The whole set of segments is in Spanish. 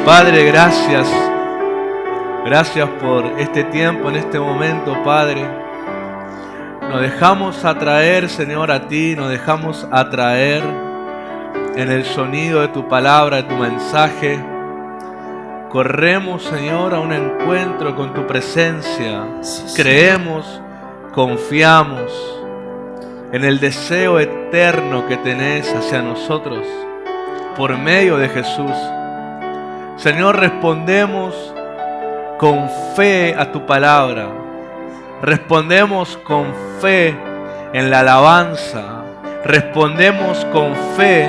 Padre, gracias. Gracias por este tiempo, en este momento, Padre. Nos dejamos atraer, Señor, a ti. Nos dejamos atraer en el sonido de tu palabra, de tu mensaje. Corremos, Señor, a un encuentro con tu presencia. Creemos, confiamos en el deseo eterno que tenés hacia nosotros por medio de Jesús. Señor, respondemos con fe a tu palabra. Respondemos con fe en la alabanza. Respondemos con fe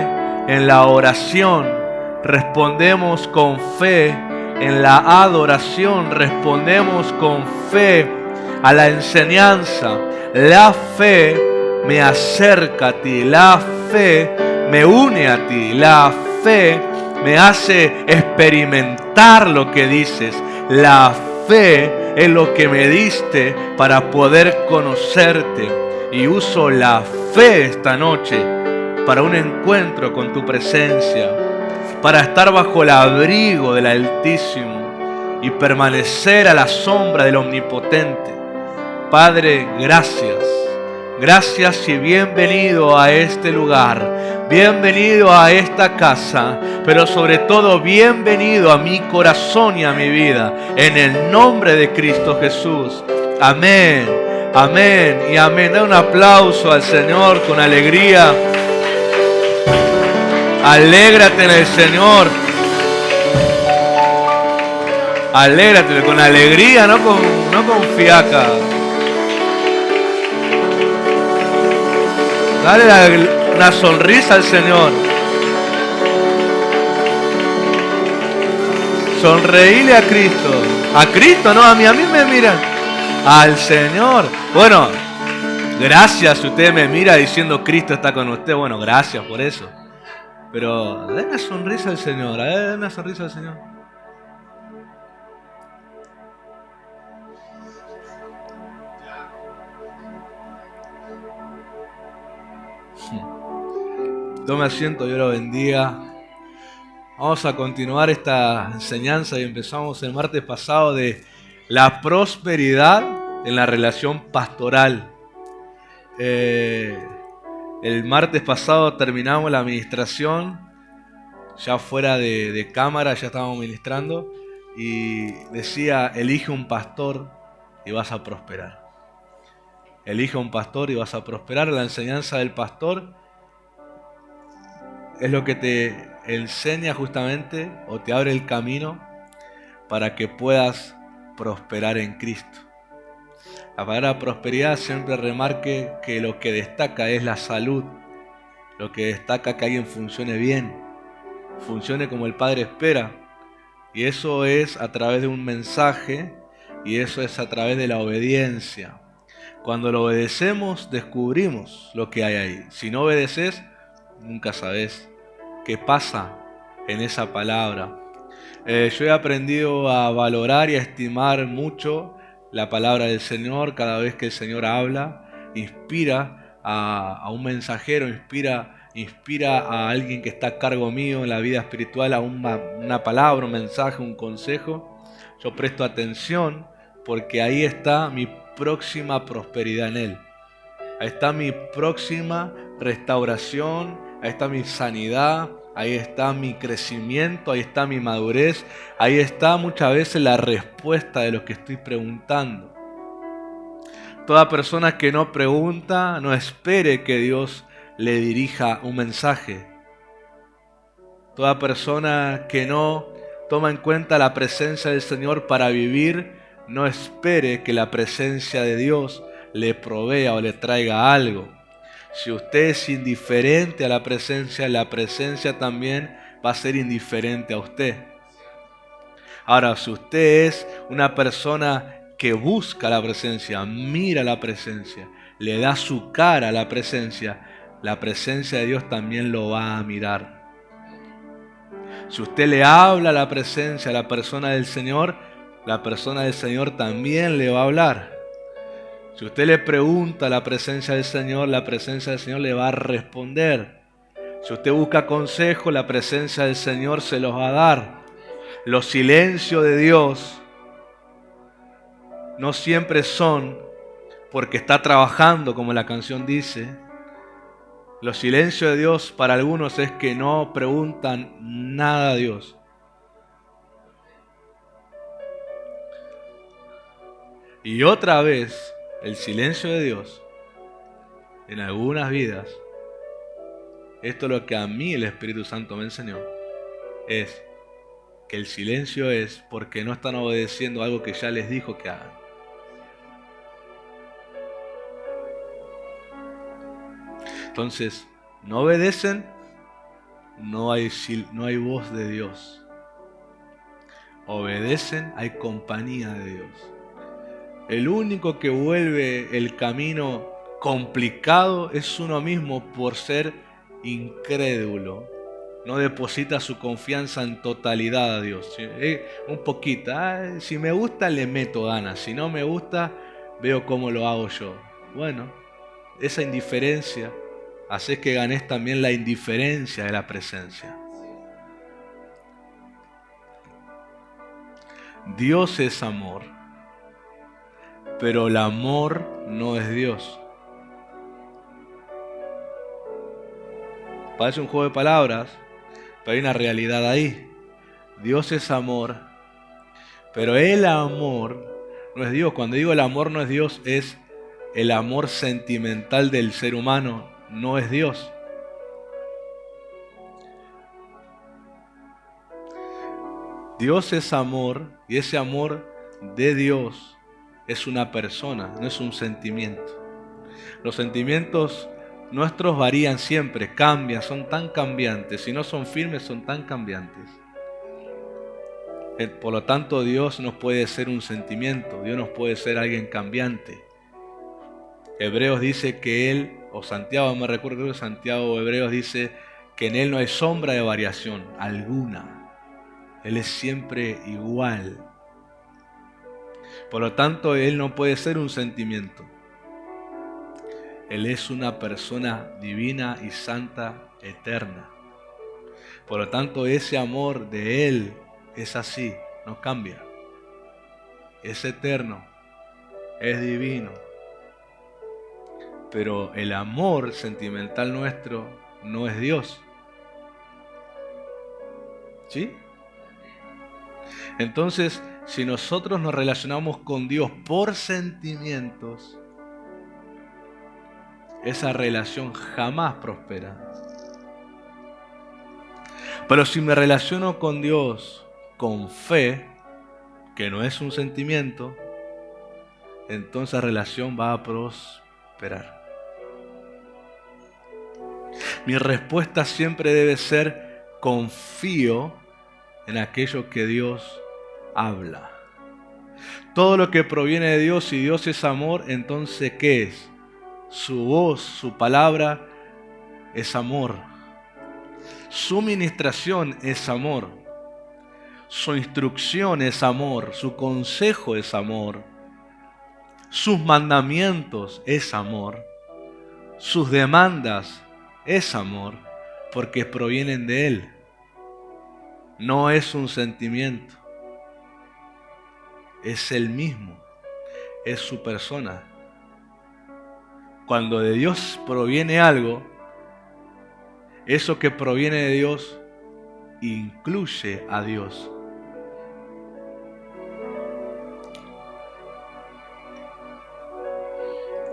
en la oración. Respondemos con fe en la adoración. Respondemos con fe a la enseñanza. La fe me acerca a ti. La fe me une a ti. La fe me hace experimentar lo que dices. La fe es lo que me diste para poder conocerte. Y uso la fe esta noche para un encuentro con tu presencia, para estar bajo el abrigo del Altísimo y permanecer a la sombra del Omnipotente. Padre, gracias. Gracias y bienvenido a este lugar, bienvenido a esta casa, pero sobre todo bienvenido a mi corazón y a mi vida, en el nombre de Cristo Jesús. Amén, amén y amén. Da un aplauso al Señor con alegría. Alégrate en el Señor. Alégrate con alegría, no con fiaca. Dale una sonrisa al Señor. Sonreíle a Cristo. A Cristo, no, a mí me miran. Al Señor. Bueno, gracias si usted me mira diciendo Cristo está con usted. Bueno, gracias por eso. Pero dale una sonrisa al Señor. Dale una sonrisa al Señor. Tome asiento, Dios lo bendiga. Vamos a continuar esta enseñanza y empezamos el martes pasado de la prosperidad en la relación pastoral. El martes pasado terminamos la administración, ya fuera de cámara, ya estábamos ministrando y decía, elige un pastor y vas a prosperar. Elige un pastor y vas a prosperar. La enseñanza del pastor es lo que te enseña justamente o te abre el camino para que puedas prosperar en Cristo. La palabra prosperidad siempre remarque que lo que destaca es la salud, lo que destaca que alguien funcione bien, funcione como el Padre espera, y eso es a través de un mensaje y eso es a través de la obediencia. Cuando lo obedecemos descubrimos lo que hay ahí. Si no obedeces, nunca sabes qué pasa en esa palabra. Yo he aprendido a valorar y a estimar mucho la palabra del Señor. Cada vez que el Señor habla, inspira a un mensajero, inspira a alguien que está a cargo mío en la vida espiritual, a una palabra, un mensaje, un consejo. Yo presto atención porque ahí está mi próxima prosperidad en Él. Ahí está mi próxima restauración, ahí está mi sanidad, ahí está mi crecimiento, ahí está mi madurez, ahí está muchas veces la respuesta de lo que estoy preguntando. Toda persona que no pregunta, no espere que Dios le dirija un mensaje. Toda persona que no toma en cuenta la presencia del Señor para vivir, no espere que la presencia de Dios le provea o le traiga algo. Si usted es indiferente a la presencia también va a ser indiferente a usted. Ahora, si usted es una persona que busca la presencia, mira la presencia, le da su cara a la presencia de Dios también lo va a mirar. Si usted le habla a la presencia, a la persona del Señor, la persona del Señor también le va a hablar. Si usted le pregunta a la presencia del Señor, la presencia del Señor le va a responder. Si usted busca consejo, la presencia del Señor se los va a dar. Los silencios de Dios no siempre son porque está trabajando, como la canción dice. Los silencios de Dios para algunos es que no preguntan nada a Dios. Y otra vez, el silencio de Dios en algunas vidas, esto es lo que a mí el Espíritu Santo me enseñó, es que el silencio es porque no están obedeciendo algo que ya les dijo que hagan. Entonces, no obedecen, no hay voz de Dios. Obedecen, hay compañía de Dios. El único que vuelve el camino complicado es uno mismo por ser incrédulo. No deposita su confianza en totalidad a Dios. Un poquito. Si me gusta le meto ganas. Si no me gusta, veo cómo lo hago yo. Bueno, esa indiferencia hace que ganes también la indiferencia de la presencia. Dios es amor, pero el amor no es Dios. Parece un juego de palabras, pero hay una realidad ahí. Dios es amor, pero el amor no es Dios. Cuando digo el amor no es Dios, es el amor sentimental del ser humano, no es Dios. Dios es amor y ese amor de Dios es una persona, no es un sentimiento. Los sentimientos nuestros varían siempre, cambian, son tan cambiantes. Si no son firmes, son tan cambiantes. Por lo tanto, Dios no puede ser un sentimiento, Dios no puede ser alguien cambiante. Hebreos dice que Él, o Santiago, me recuerdo que Santiago o Hebreos dice que en Él no hay sombra de variación alguna. Él es siempre igual. Por lo tanto, Él no puede ser un sentimiento. Él es una persona divina y santa, eterna. Por lo tanto, ese amor de Él es así, no cambia. Es eterno, es divino. Pero el amor sentimental nuestro no es Dios. ¿Sí? Entonces, si nosotros nos relacionamos con Dios por sentimientos, esa relación jamás prospera. Pero si me relaciono con Dios con fe, que no es un sentimiento, entonces la relación va a prosperar. Mi respuesta siempre debe ser: confío en aquello que Dios habla. Todo lo que proviene de Dios, si Dios es amor, entonces ¿qué es? Su voz, su palabra es amor. Su ministración es amor. Su instrucción es amor. Su consejo es amor. Sus mandamientos es amor. Sus demandas es amor, porque provienen de Él. No es un sentimiento. Es Él mismo. Es su persona. Cuando de Dios proviene algo, eso que proviene de Dios incluye a Dios.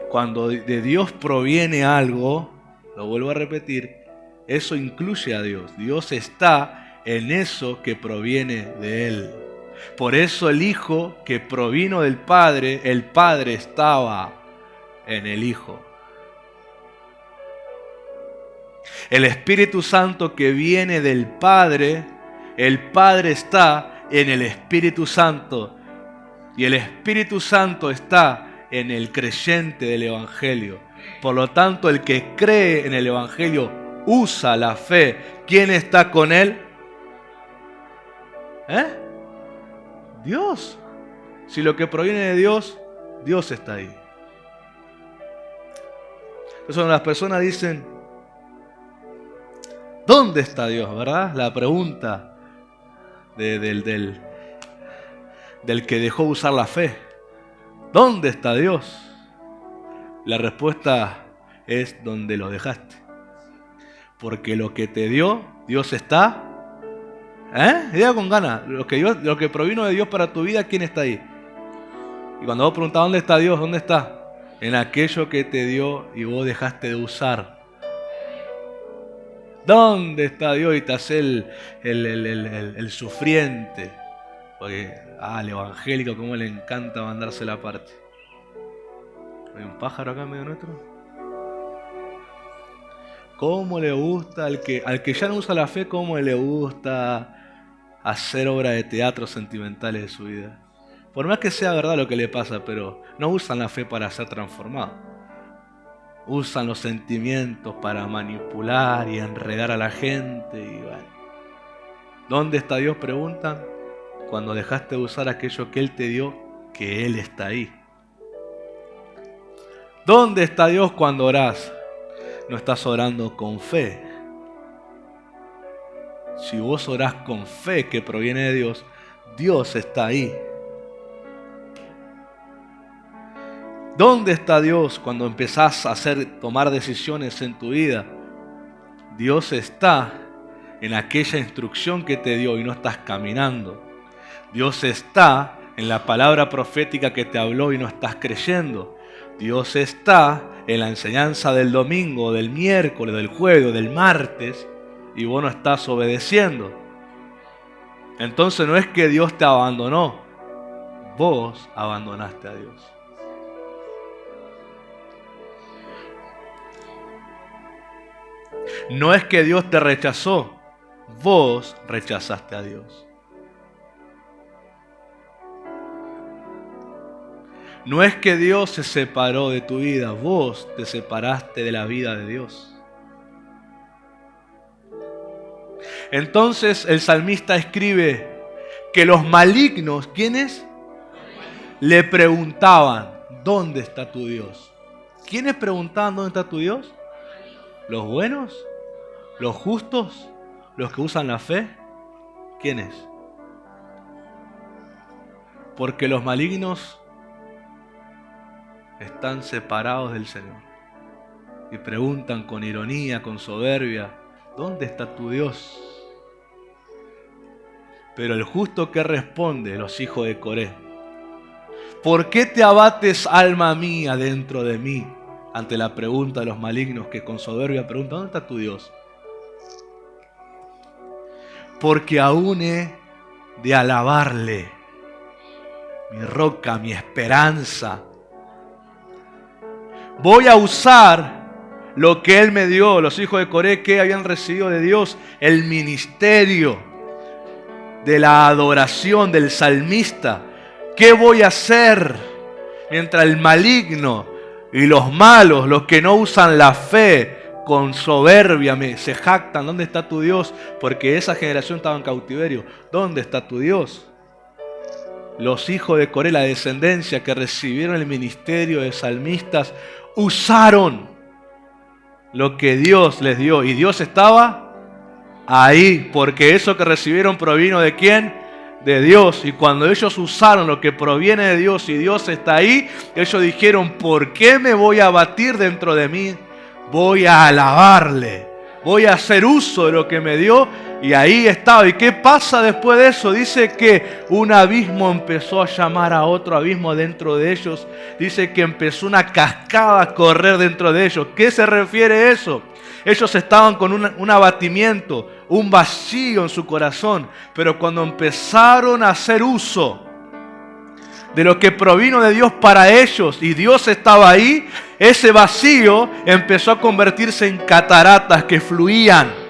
Cuando de Dios proviene algo, lo vuelvo a repetir, eso incluye a Dios. Dios está en eso que proviene de Él. Por eso el Hijo que provino del Padre, el Padre estaba en el Hijo. El Espíritu Santo que viene del Padre, el Padre está en el Espíritu Santo. Y el Espíritu Santo está en el creyente del Evangelio. Por lo tanto, el que cree en el Evangelio usa la fe. ¿Quién está con él? Dios. Si lo que proviene de Dios, Dios está ahí. Entonces cuando las personas dicen, ¿dónde está Dios? ¿Verdad? La pregunta. del que dejó usar la fe. ¿Dónde está Dios? La respuesta es donde lo dejaste. Porque lo que te dio, Dios está. Diga con ganas. Lo que provino de Dios para tu vida, ¿quién está ahí? Y cuando vos preguntás ¿dónde está Dios? ¿Dónde está? En aquello que te dio y vos dejaste de usar. ¿Dónde está Dios? Y te hace el sufriente. Porque, al evangélico, cómo le encanta mandarse la parte. ¿Hay un pájaro acá en medio nuestro? ¿Cómo le gusta al que ya no usa la fe, cómo le gusta hacer obras de teatro sentimentales de su vida? Por más que sea verdad lo que le pasa, pero no usan la fe para ser transformados. Usan los sentimientos para manipular y enredar a la gente. Y bueno. ¿Dónde está Dios? Preguntan. Cuando dejaste de usar aquello que Él te dio, que Él está ahí. ¿Dónde está Dios cuando orás? No estás orando con fe. Si vos orás con fe que proviene de Dios, Dios está ahí. ¿Dónde está Dios cuando empezás a tomar decisiones en tu vida? Dios está en aquella instrucción que te dio y no estás caminando. Dios está en la palabra profética que te habló y no estás creyendo. Dios está en la enseñanza del domingo, del miércoles, del jueves, del martes, y vos no estás obedeciendo. Entonces no es que Dios te abandonó, vos abandonaste a Dios. No es que Dios te rechazó, vos rechazaste a Dios. No es que Dios se separó de tu vida, vos te separaste de la vida de Dios. Entonces el salmista escribe que los malignos, ¿quiénes? Le preguntaban, ¿dónde está tu Dios? ¿Quiénes preguntaban dónde está tu Dios? ¿Los buenos? ¿Los justos? ¿Los que usan la fe? ¿Quiénes? Porque los malignos están separados del Señor y preguntan con ironía, con soberbia, ¿dónde está tu Dios? Pero el justo que responde, los hijos de Coré, ¿por qué te abates, alma mía, dentro de mí? Ante la pregunta de los malignos que con soberbia preguntan, ¿dónde está tu Dios? Porque aún he de alabarle, mi roca, mi esperanza. Voy a usar lo que Él me dio, los hijos de Coré que habían recibido de Dios, el ministerio de la adoración del salmista. ¿Qué voy a hacer mientras el maligno y los malos, los que no usan la fe, con soberbia se jactan? ¿Dónde está tu Dios? Porque esa generación estaba en cautiverio. ¿Dónde está tu Dios? Los hijos de Coré, la descendencia que recibieron el ministerio de salmistas, usaron lo que Dios les dio. Y Dios estaba ahí, porque eso que recibieron provino ¿de quién? De Dios. Y cuando ellos usaron lo que proviene de Dios y Dios está ahí, ellos dijeron, ¿por qué me voy a abatir dentro de mí? Voy a alabarle, voy a hacer uso de lo que me dio. Y ahí estaba. ¿Y qué pasa después de eso? Dice que un abismo empezó a llamar a otro abismo dentro de ellos. Dice que empezó una cascada a correr dentro de ellos. ¿Qué se refiere a eso? Ellos estaban con un abatimiento, un vacío en su corazón. Pero cuando empezaron a hacer uso de lo que provino de Dios para ellos y Dios estaba ahí, ese vacío empezó a convertirse en cataratas que fluían.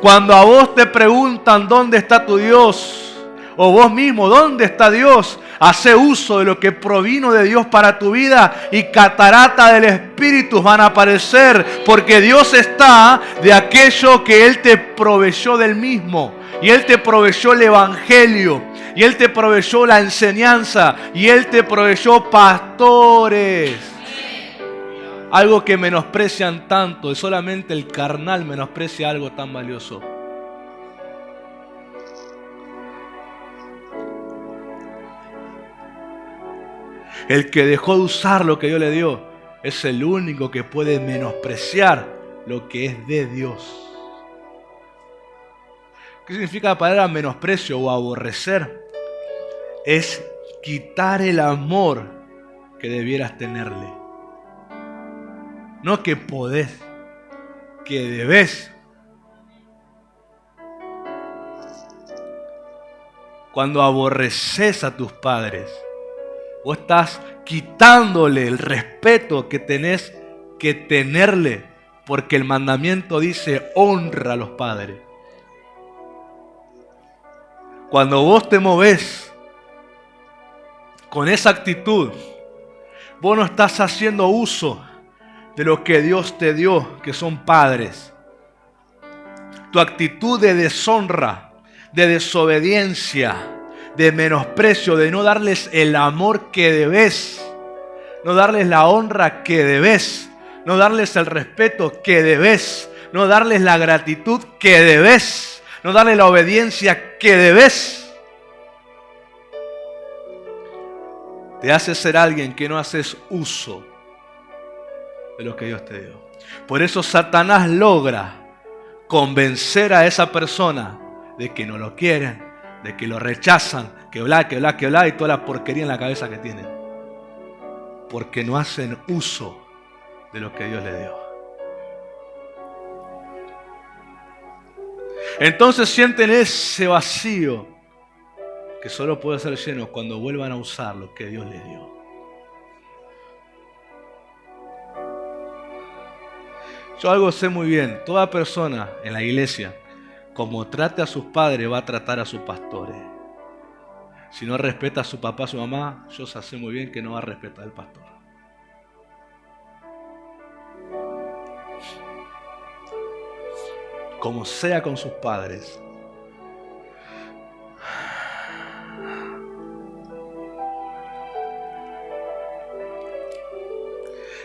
Cuando a vos te preguntan dónde está tu Dios, o vos mismo, ¿dónde está Dios? Hace uso de lo que provino de Dios para tu vida y cataratas del Espíritu van a aparecer, porque Dios está de aquello que Él te proveyó del mismo. Y Él te proveyó el Evangelio, y Él te proveyó la enseñanza, y Él te proveyó pastores. Algo que menosprecian tanto, y solamente el carnal menosprecia algo tan valioso. El que dejó de usar lo que Dios le dio es el único que puede menospreciar lo que es de Dios. ¿Qué significa la palabra menosprecio o aborrecer? Es quitar el amor que debieras tenerle. No que podés, que debés. Cuando aborreces a tus padres, vos estás quitándole el respeto que tenés que tenerle, porque el mandamiento dice: honra a los padres. Cuando vos te movés con esa actitud, vos no estás haciendo uso de lo que Dios te dio, que son padres. Tu actitud de deshonra, de desobediencia, de menosprecio, de no darles el amor que debes, no darles la honra que debes, no darles el respeto que debes, no darles la gratitud que debes, no darles la obediencia que debes, te hace ser alguien que no haces uso de lo que Dios te dio. Por eso Satanás logra convencer a esa persona de que no lo quieren, de que lo rechazan, que bla, y toda la porquería en la cabeza que tienen. Porque no hacen uso de lo que Dios le dio. Entonces sienten ese vacío que solo puede ser lleno cuando vuelvan a usar lo que Dios les dio. Yo algo sé muy bien, toda persona en la iglesia, como trate a sus padres, va a tratar a sus pastores. Si no respeta a su papá, a su mamá, yo sé muy bien que no va a respetar al pastor. Como sea con sus padres.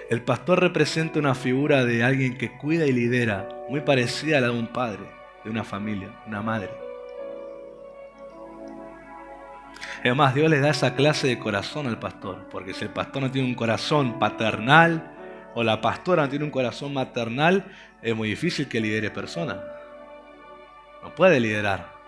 El pastor representa una figura de alguien que cuida y lidera, muy parecida a la de un padre, de una familia, una madre. Además, Dios le da esa clase de corazón al pastor, porque si el pastor no tiene un corazón paternal, o la pastora no tiene un corazón maternal, es muy difícil que lidere personas. No puede liderar.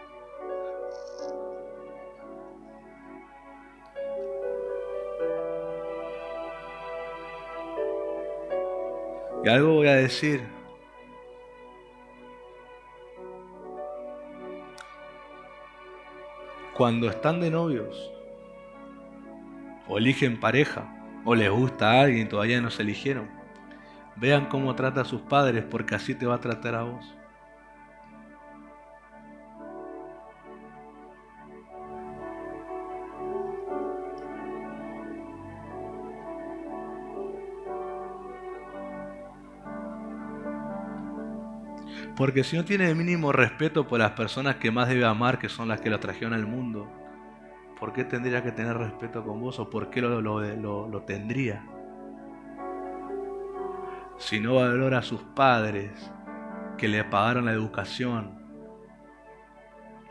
Y algo voy a decir. Cuando están de novios, o eligen pareja, o les gusta a alguien y todavía no se eligieron, vean cómo trata a sus padres, porque así te va a tratar a vos. Porque si no tiene el mínimo respeto por las personas que más debe amar, que son las que lo trajeron al mundo, ¿por qué tendría que tener respeto con vos? ¿O por qué lo tendría? Si no valora a sus padres, que le pagaron la educación,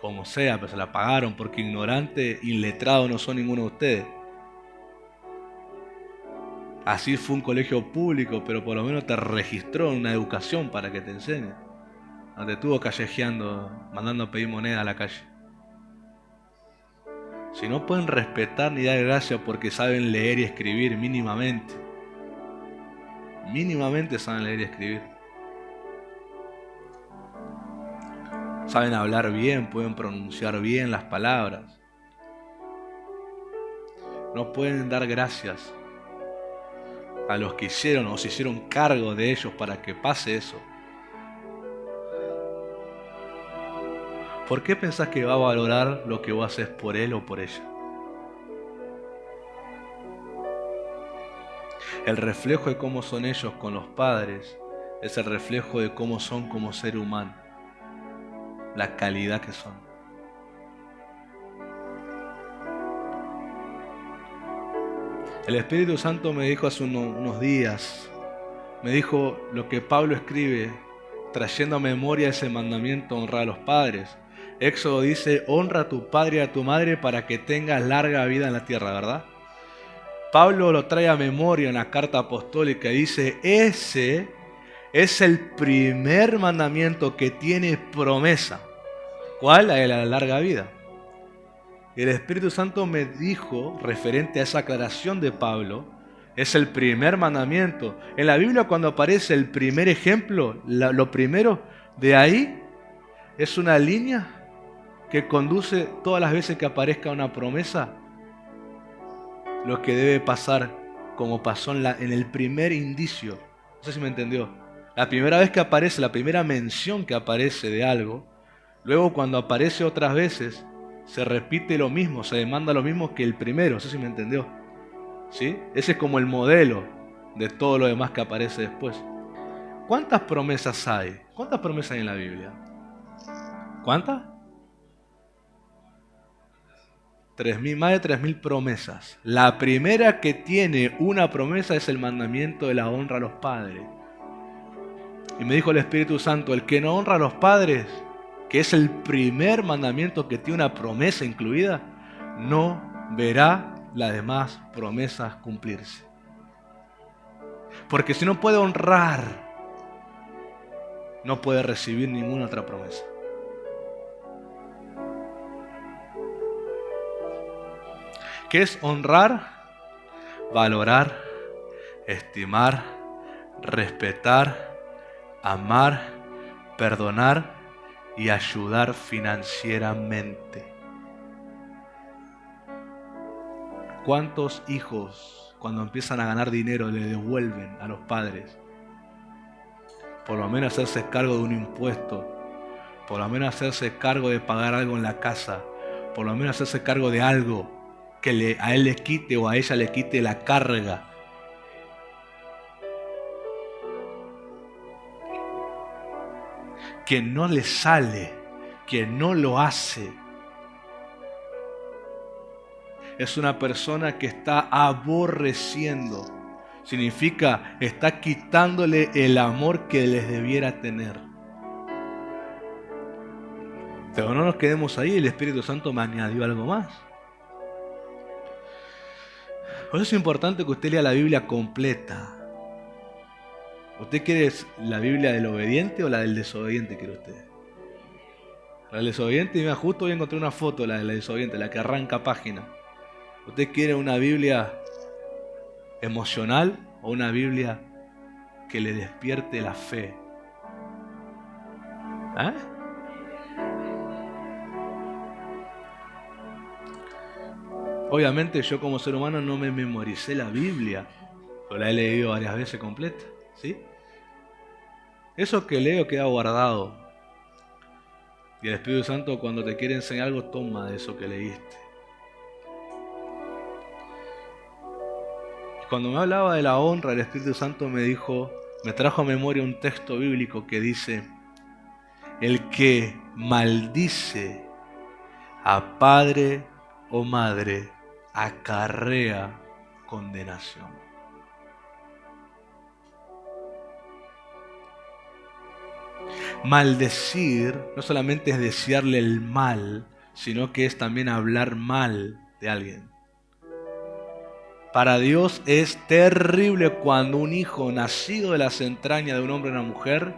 como sea, pero se la pagaron, porque ignorante, iletrado no son ninguno de ustedes. Así fue un colegio público, pero por lo menos te registró en una educación para que te enseñe. No te estuvo callejeando, mandando a pedir moneda a la calle. Si no pueden respetar ni dar gracias porque saben leer y escribir mínimamente. Mínimamente saben leer y escribir. Saben hablar bien, pueden pronunciar bien las palabras. No pueden dar gracias a los que hicieron o se hicieron cargo de ellos para que pase eso. ¿Por qué pensás que va a valorar lo que vos haces por él o por ella? El reflejo de cómo son ellos con los padres es el reflejo de cómo son como ser humano. La calidad que son. El Espíritu Santo me dijo hace unos días, me dijo lo que Pablo escribe, trayendo a memoria ese mandamiento: honrar a los padres. Éxodo dice: honra a tu padre y a tu madre para que tengas larga vida en la tierra, ¿verdad? Pablo lo trae a memoria en la carta apostólica y dice, ese es el primer mandamiento que tiene promesa. ¿Cuál? La de la larga vida. El Espíritu Santo me dijo, referente a esa aclaración de Pablo, es el primer mandamiento. En la Biblia cuando aparece el primer ejemplo, lo primero, de ahí es una línea que conduce todas las veces que aparezca una promesa, lo que debe pasar como pasó en el primer indicio. No sé si me entendió. La primera vez que aparece, la primera mención que aparece de algo, luego cuando aparece otras veces, se repite lo mismo, se demanda lo mismo que el primero. No sé si me entendió. ¿Sí? Ese es como el modelo de todo lo demás que aparece después. ¿Cuántas promesas hay? ¿Cuántas promesas hay en la Biblia? ¿Cuántas? 3.000, más de 3.000 promesas. La primera que tiene una promesa es el mandamiento de la honra a los padres. Y me dijo el Espíritu Santo, el que no honra a los padres, que es el primer mandamiento que tiene una promesa incluida, no verá las demás promesas cumplirse. Porque si no puede honrar, no puede recibir ninguna otra promesa. ¿Qué es honrar? Valorar, estimar, respetar, amar, perdonar y ayudar financieramente. ¿Cuántos hijos cuando empiezan a ganar dinero le devuelven a los padres? Por lo menos hacerse cargo de un impuesto, por lo menos hacerse cargo de pagar algo en la casa, por lo menos hacerse cargo de algo que a él le quite o a ella le quite la carga. Quien no le sale, quien no lo hace, es una persona que está aborreciendo. Significa, está quitándole el amor que les debiera tener. Pero no nos quedemos ahí, el Espíritu Santo me añadió algo más. Por eso es importante que usted lea la Biblia completa. ¿Usted quiere la Biblia del obediente o la del desobediente quiere usted? La del desobediente, y mira, justo hoy encontré una foto de la desobediente, la que arranca página. ¿Usted quiere una Biblia emocional o una Biblia que le despierte la fe? ¿Ah? Obviamente yo como ser humano no me memoricé la Biblia, pero la he leído varias veces completa, ¿sí? Eso que leo queda guardado. Y el Espíritu Santo cuando te quiere enseñar algo toma de eso que leíste. Y cuando me hablaba de la honra, el Espíritu Santo me trajo a memoria un texto bíblico que dice: el que maldice a padre o madre acarrea condenación. Maldecir no solamente es desearle el mal, sino que es también hablar mal de alguien. Para Dios es terrible cuando un hijo nacido de las entrañas de un hombre o una mujer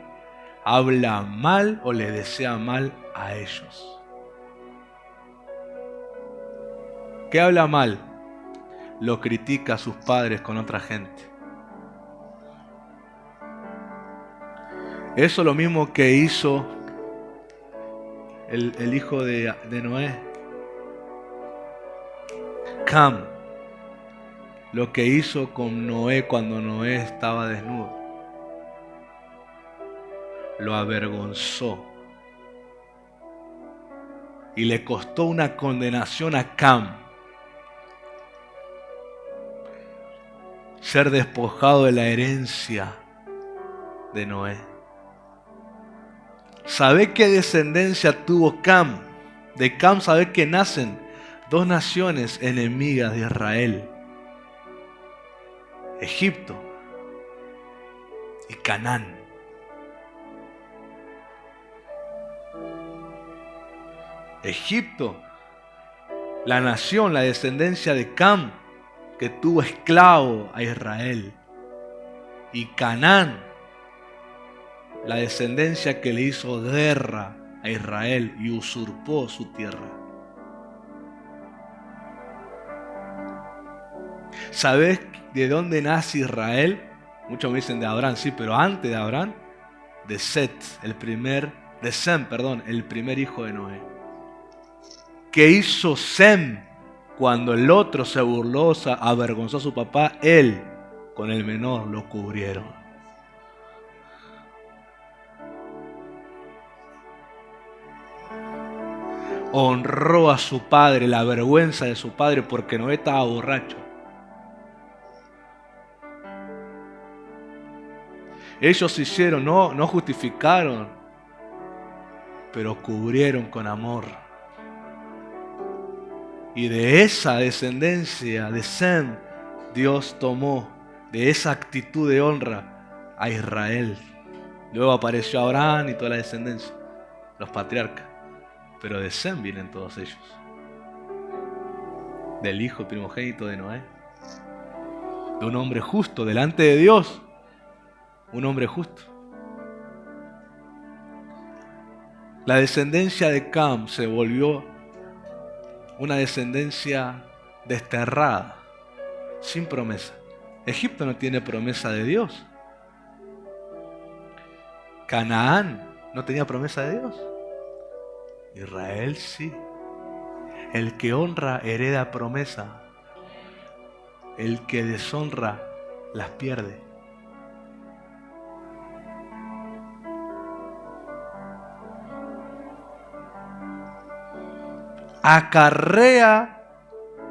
habla mal o le desea mal a ellos. ¿Qué habla mal? Lo critica a sus padres con otra gente. Eso es lo mismo que hizo el hijo de Noé, Cam. Lo que hizo con Noé cuando Noé estaba desnudo. Lo avergonzó. Y le costó una condenación a Cam. Ser despojado de la herencia de Noé. ¿Sabe qué descendencia tuvo Cam? De Cam sabe que nacen dos naciones enemigas de Israel: Egipto y Canaán. Egipto, la nación, la descendencia de Cam, que tuvo esclavo a Israel. Y Canaán, la descendencia que le hizo guerra a Israel y usurpó su tierra. ¿Sabes de dónde nace Israel? Muchos me dicen de Abraham, sí, pero antes de Abraham, de Sem, el primer hijo de Noé. ¿Qué hizo Sem cuando el otro se burló, avergonzó a su papá? Él, con el menor, lo cubrieron. Honró a su padre, la vergüenza de su padre, porque Noé estaba borracho. Ellos hicieron, no justificaron, pero cubrieron con amor. Y de esa descendencia de Sem, Dios tomó de esa actitud de honra a Israel. Luego apareció Abraham y toda la descendencia, los patriarcas. Pero de Sem vienen todos ellos. Del hijo primogénito de Noé. De un hombre justo delante de Dios. Un hombre justo. La descendencia de Cam se volvió una descendencia desterrada, sin promesa. Egipto no tiene promesa de Dios. Canaán no tenía promesa de Dios. Israel sí. El que honra hereda promesa. El que deshonra las pierde. Acarrea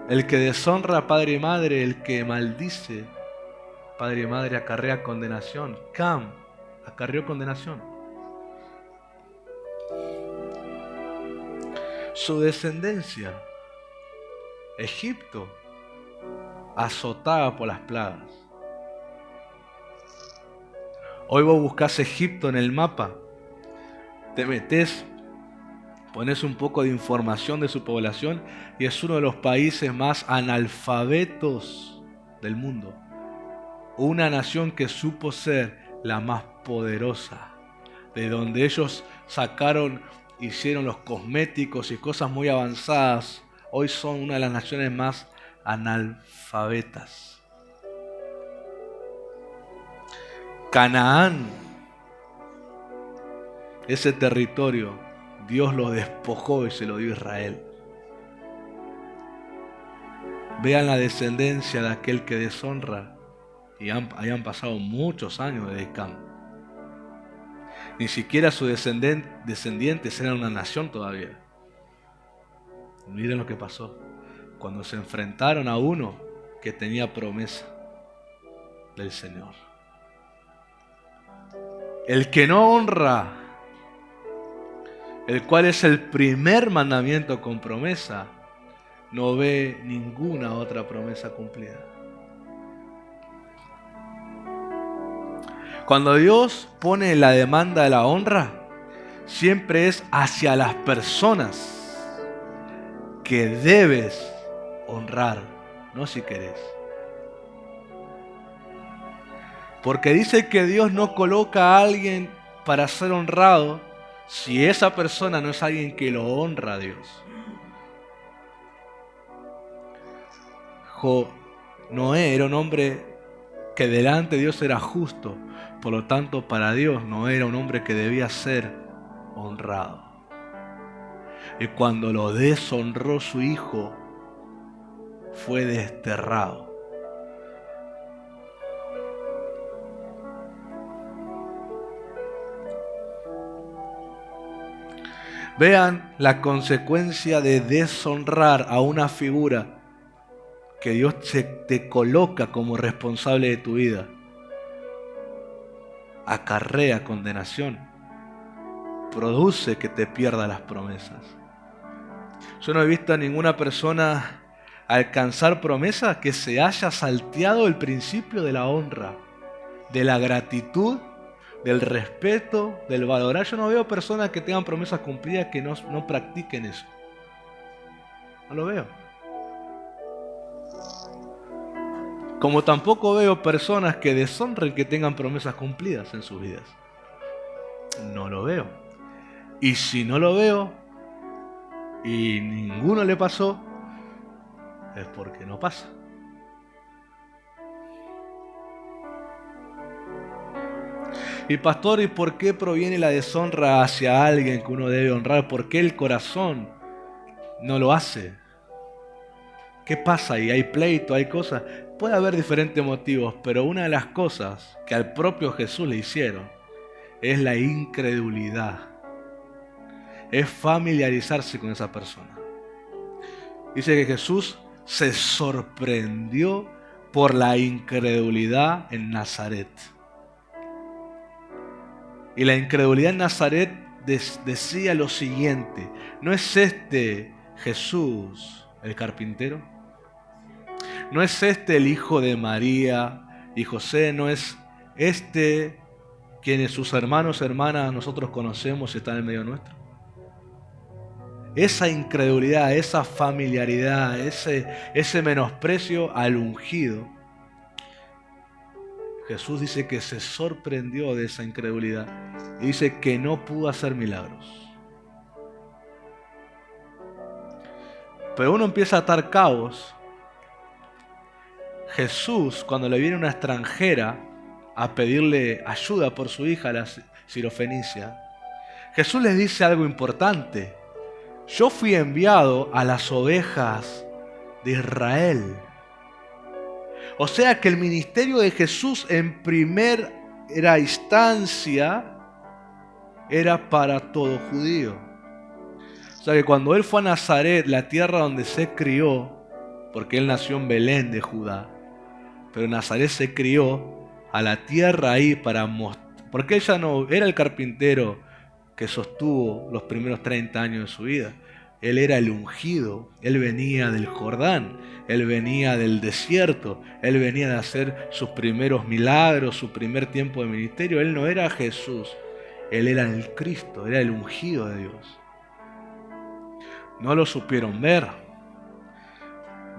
el que deshonra a padre y madre, el que maldice padre y madre acarrea condenación. Cam acarreó condenación. Su descendencia, Egipto, azotada por las plagas. Hoy vos buscás Egipto en el mapa, te metés, pones un poco de información de su población y es uno de los países más analfabetos del mundo. Una nación que supo ser la más poderosa, de donde ellos hicieron los cosméticos y cosas muy avanzadas. Hoy son una de las naciones más analfabetas. Canaán, ese territorio, Dios lo despojó y se lo dio a Israel. Vean la descendencia de aquel que deshonra. Y hayan pasado muchos años desde Cam. Ni siquiera sus descendientes eran una nación todavía. Miren lo que pasó. Cuando se enfrentaron a uno que tenía promesa del Señor. El que no honra, el cual es el primer mandamiento con promesa, no ve ninguna otra promesa cumplida. Cuando Dios pone la demanda de la honra, siempre es hacia las personas que debes honrar, no si querés. Porque dice que Dios no coloca a alguien para ser honrado si esa persona no es alguien que lo honra a Dios. Noé era un hombre que delante de Dios era justo. Por lo tanto, para Dios no era un hombre que debía ser honrado. Y cuando lo deshonró su hijo, fue desterrado. Vean la consecuencia de deshonrar a una figura que Dios te coloca como responsable de tu vida. Acarrea condenación, produce que te pierdas las promesas. Yo no he visto a ninguna persona alcanzar promesas que se haya salteado el principio de la honra, de la gratitud, del respeto, del valorar. Yo no veo personas que tengan promesas cumplidas que no practiquen eso. No lo veo. Como tampoco veo personas que deshonren que tengan promesas cumplidas en sus vidas. No lo veo. Y si no lo veo y ninguno le pasó, es porque no pasa. Y pastor, ¿y por qué proviene la deshonra hacia alguien que uno debe honrar? ¿Por qué el corazón no lo hace? ¿Qué pasa ahí? ¿Hay pleito? ¿Hay cosas? Puede haber diferentes motivos, pero una de las cosas que al propio Jesús le hicieron es la incredulidad. Es familiarizarse con esa persona. Dice que Jesús se sorprendió por la incredulidad en Nazaret. Y la incredulidad en Nazaret decía lo siguiente: ¿no es este Jesús el carpintero? ¿No es este el hijo de María y José? ¿No es este quienes sus hermanos, hermanas, nosotros conocemos y están en medio nuestro? Esa incredulidad, esa familiaridad, ese menosprecio al ungido, Jesús dice que se sorprendió de esa incredulidad y dice que no pudo hacer milagros. Pero uno empieza a atar cabos. Jesús, cuando le viene una extranjera a pedirle ayuda por su hija, la Sirofenicia, Jesús les dice algo importante: yo fui enviado a las ovejas de Israel. O sea que el ministerio de Jesús en primera instancia era para todo judío. O sea que cuando él fue a Nazaret, la tierra donde se crió, porque él nació en Belén de Judá, pero Nazaret se crió a la tierra ahí para mostrar, porque él ya no era el carpintero que sostuvo los primeros 30 años de su vida. Él era el ungido, él venía del Jordán, él venía del desierto, él venía de hacer sus primeros milagros, su primer tiempo de ministerio. Él no era Jesús, él era el Cristo, era el ungido de Dios. No lo supieron ver,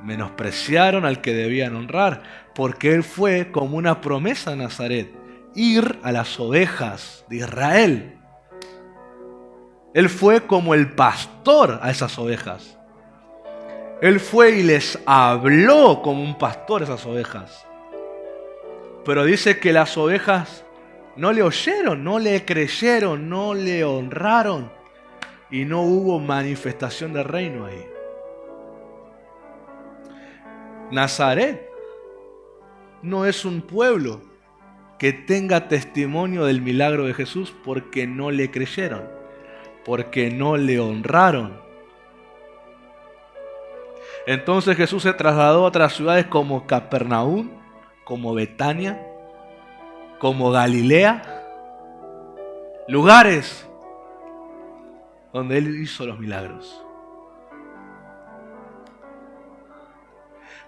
menospreciaron al que debían honrar, porque él fue como una promesa a Nazaret: ir a las ovejas de Israel. Él fue como el pastor a esas ovejas. Él fue y les habló como un pastor a esas ovejas. Pero dice que las ovejas no le oyeron, no le creyeron, no le honraron. Y no hubo manifestación del reino ahí. Nazaret no es un pueblo que tenga testimonio del milagro de Jesús porque no le creyeron, porque no le honraron. Entonces Jesús se trasladó a otras ciudades como Capernaum, como Betania, como Galilea, lugares donde él hizo los milagros.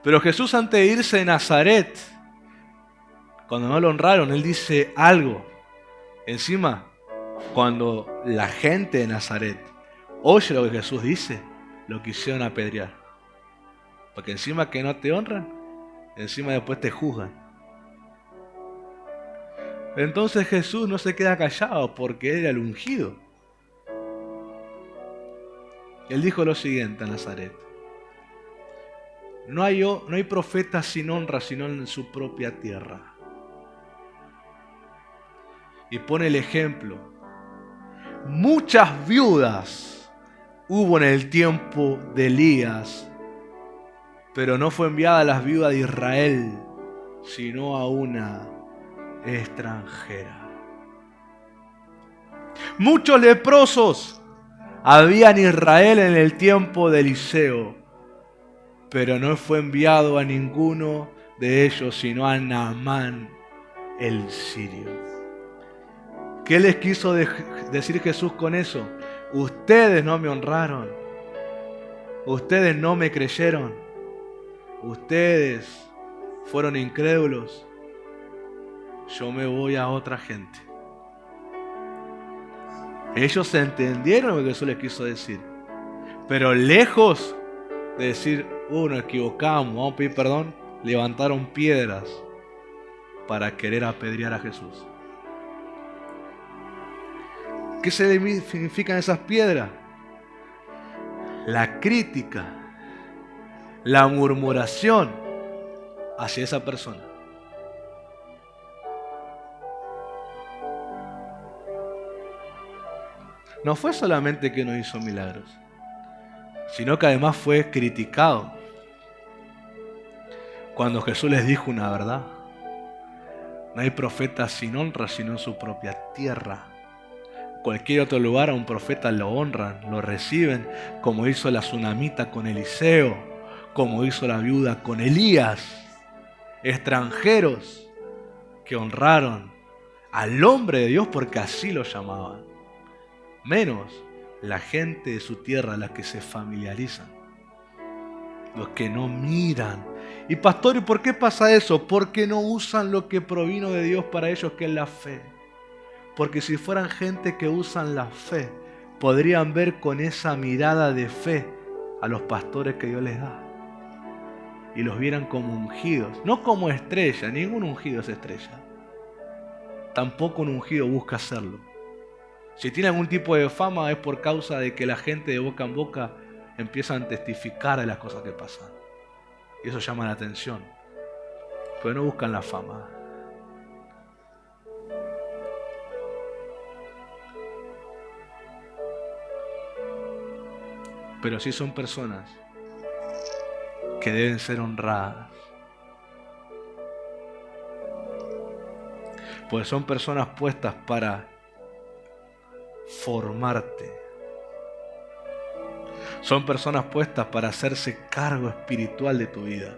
Pero Jesús, antes de irse de Nazaret, cuando no lo honraron, él dice algo. Encima, cuando la gente de Nazaret oye lo que Jesús dice, lo quisieron apedrear. Porque encima que no te honran, encima después te juzgan. Entonces Jesús no se queda callado porque él era el ungido. Él dijo lo siguiente a Nazaret: no hay profeta sin honra sino en su propia tierra. Y pone el ejemplo: muchas viudas hubo en el tiempo de Elías, pero no fue enviada a las viudas de Israel, sino a una extranjera. Muchos leprosos había en Israel en el tiempo de Eliseo, pero no fue enviado a ninguno de ellos, sino a Naamán el sirio. ¿Qué les quiso decir Jesús con eso? Ustedes no me honraron, ustedes no me creyeron, ustedes fueron incrédulos, yo me voy a otra gente. Ellos entendieron lo que Jesús les quiso decir, pero lejos de decir, nos equivocamos, vamos a pedir perdón, levantaron piedras para querer apedrear a Jesús. ¿Qué significan esas piedras? La crítica, la murmuración hacia esa persona. No fue solamente que no hizo milagros, sino que además fue criticado. Cuando Jesús les dijo una verdad: no hay profeta sin honra sino en su propia tierra. Cualquier otro lugar a un profeta lo honran, lo reciben, como hizo la tsunamita con Eliseo, como hizo la viuda con Elías. Extranjeros que honraron al hombre de Dios porque así lo llamaban. Menos la gente de su tierra, la que se familiarizan, los que no miran. Y pastor, ¿y por qué pasa eso? Porque no usan lo que provino de Dios para ellos, que es la fe. Porque si fueran gente que usan la fe, podrían ver con esa mirada de fe a los pastores que Dios les da. Y los vieran como ungidos, no como estrella. Ningún ungido es estrella. Tampoco un ungido busca hacerlo. Si tiene algún tipo de fama es por causa de que la gente de boca en boca empiezan a testificar de las cosas que pasan. Y eso llama la atención. Pero no buscan la fama. Pero sí son personas que deben ser honradas. Pues son personas puestas para formarte. Son personas puestas para hacerse cargo espiritual de tu vida.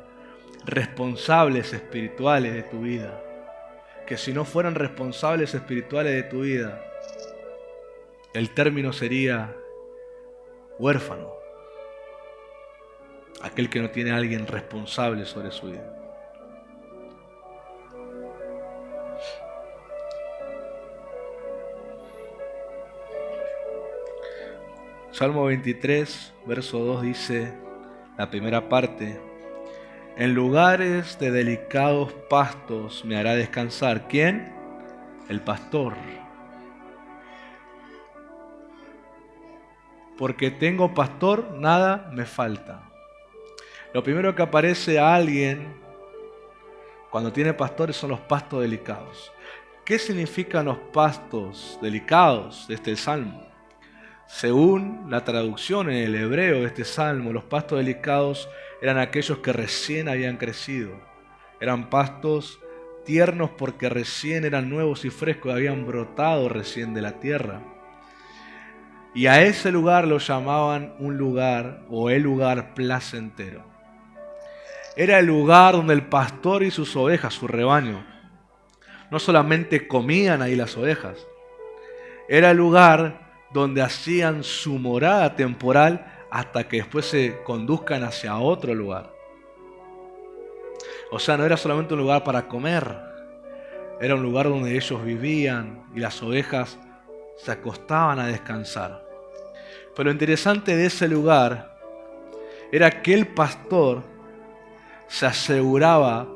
Responsables espirituales de tu vida. Que si no fueran responsables espirituales de tu vida, el término sería huérfano. Aquel que no tiene a alguien responsable sobre su vida. Salmo 23, verso 2 dice, la primera parte: en lugares de delicados pastos me hará descansar. ¿Quién? El pastor. Porque tengo pastor, nada me falta. Lo primero que aparece a alguien cuando tiene pastores son los pastos delicados. ¿Qué significan los pastos delicados de este salmo? Según la traducción en el hebreo de este salmo, los pastos delicados eran aquellos que recién habían crecido. Eran pastos tiernos porque recién eran nuevos y frescos, habían brotado recién de la tierra. Y a ese lugar lo llamaban un lugar o el lugar placentero. Era el lugar donde el pastor y sus ovejas, su rebaño, no solamente comían ahí las ovejas, era el lugar donde hacían su morada temporal hasta que después se conduzcan hacia otro lugar. O sea, no era solamente un lugar para comer, era un lugar donde ellos vivían y las ovejas se acostaban a descansar. Pero lo interesante de ese lugar era que el pastor se aseguraba